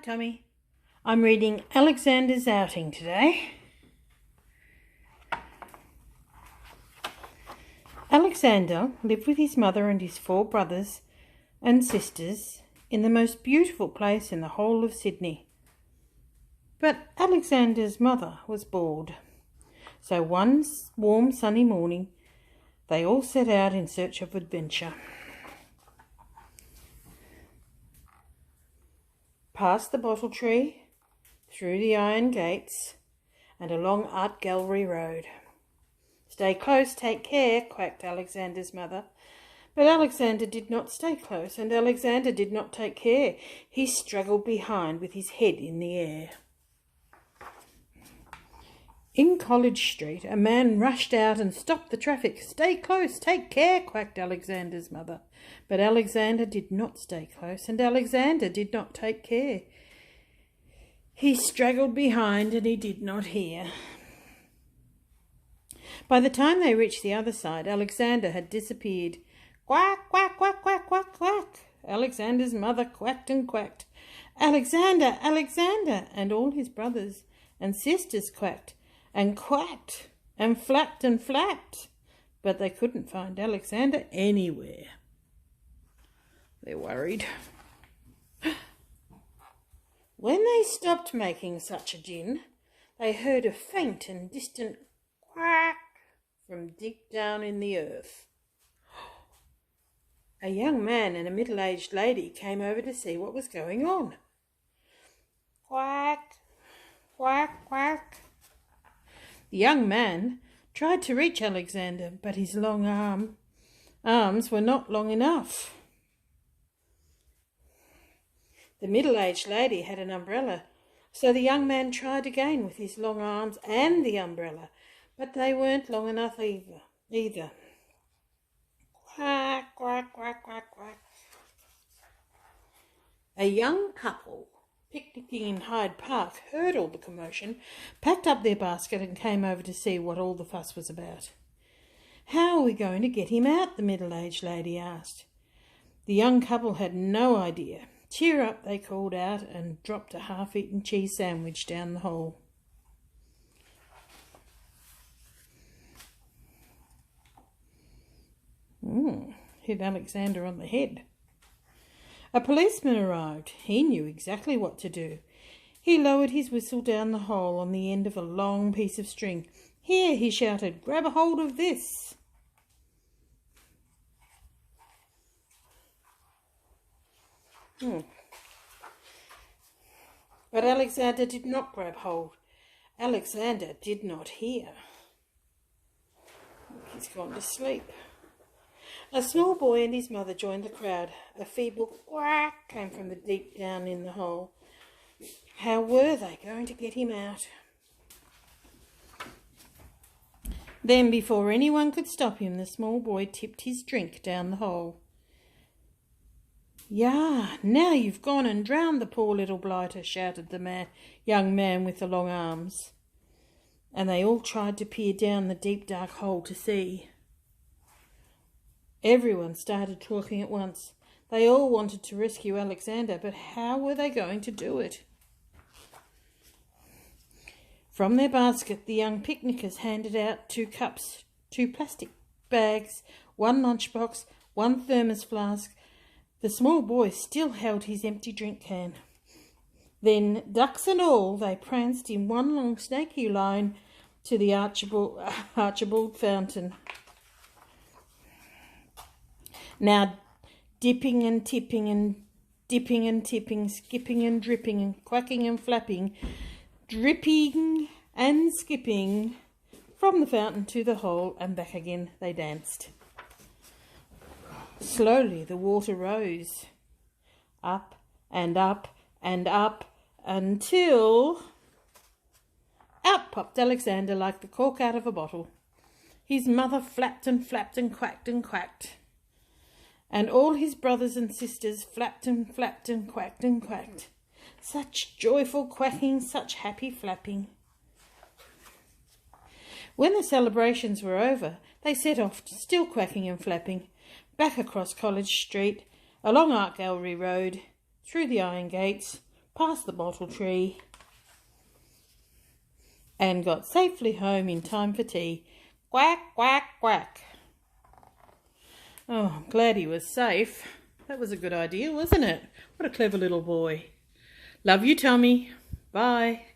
tummy. I'm reading Alexander's Outing today. Alexander lived with his mother and his 4 brothers and sisters in the most beautiful place in the whole of Sydney. But Alexander's mother was bored. So one warm sunny morning, they all set out in search of adventure. Past the bottle tree, through the iron gates, and along Art Gallery Road. "Stay close, take care," quacked Alexander's mother. But Alexander did not stay close, and Alexander did not take care. He struggled behind with his head in the air. In College Street, a man rushed out and stopped the traffic. "Stay close, take care," quacked Alexander's mother. But Alexander did not stay close, and Alexander did not take care. He straggled behind, and he did not hear. By the time they reached the other side, Alexander had disappeared. "Quack, quack, quack, quack, quack, quack." Alexander's mother quacked and quacked. "Alexander, Alexander!" And all his brothers and sisters quacked and quacked and flapped, but they couldn't find Alexander anywhere. They're worried. When they stopped making such a din, they heard a faint and distant quack from deep down in the earth. A young man and a middle-aged lady came over to see what was going on. "Quack, quack, quack." The young man tried to reach Alexander, but his long arms were not long enough. The middle-aged lady had an umbrella, so the young man tried again with his long arms and the umbrella, but they weren't long enough either. Quack, quack, quack, quack, quack. A young couple picnicking in Hyde Park heard all the commotion, packed up their basket and came over to see what all the fuss was about. "How are we going to get him out?" the middle-aged lady asked. The young couple had no idea. "Cheer up," they called out, and dropped a half-eaten cheese sandwich down the hole. Hit Alexander on the head. A policeman arrived. He knew exactly what to do. He lowered his whistle down the hole on the end of a long piece of string. "Here," he shouted, "grab a hold of this." But Alexander did not grab hold. Alexander did not hear. He's gone to sleep. A small boy and his mother joined the crowd. A feeble quack came from the deep down in the hole. How were they going to get him out? Then, before anyone could stop him, the small boy tipped his drink down the hole. "Yah, now you've gone and drowned the poor little blighter," shouted the young man with the long arms. And they all tried to peer down the deep dark hole to see. Everyone started talking at once. They all wanted to rescue Alexander, but how were they going to do it? From their basket, the young picnickers handed out 2 cups, 2 plastic bags, 1 lunchbox, 1 thermos flask. The small boy still held his empty drink can. Then, ducks and all, they pranced in one long snaky line to the Archibald Fountain. Now dipping and tipping and dipping and tipping, skipping and dripping and quacking and flapping, dripping and skipping, from the fountain to the hole and back again they danced. Slowly the water rose, up and up and up, until out popped Alexander like the cork out of a bottle. His mother flapped and flapped and quacked, and all his brothers and sisters flapped and quacked. Such joyful quacking, such happy flapping. When the celebrations were over, they set off, still quacking and flapping, back across College Street, along Art Gallery Road, through the iron gates, past the bottle tree, and got safely home in time for tea. Quack, quack, quack. Oh, I'm glad he was safe. That was a good idea, wasn't it? What a clever little boy. Love you, Tommy. Bye.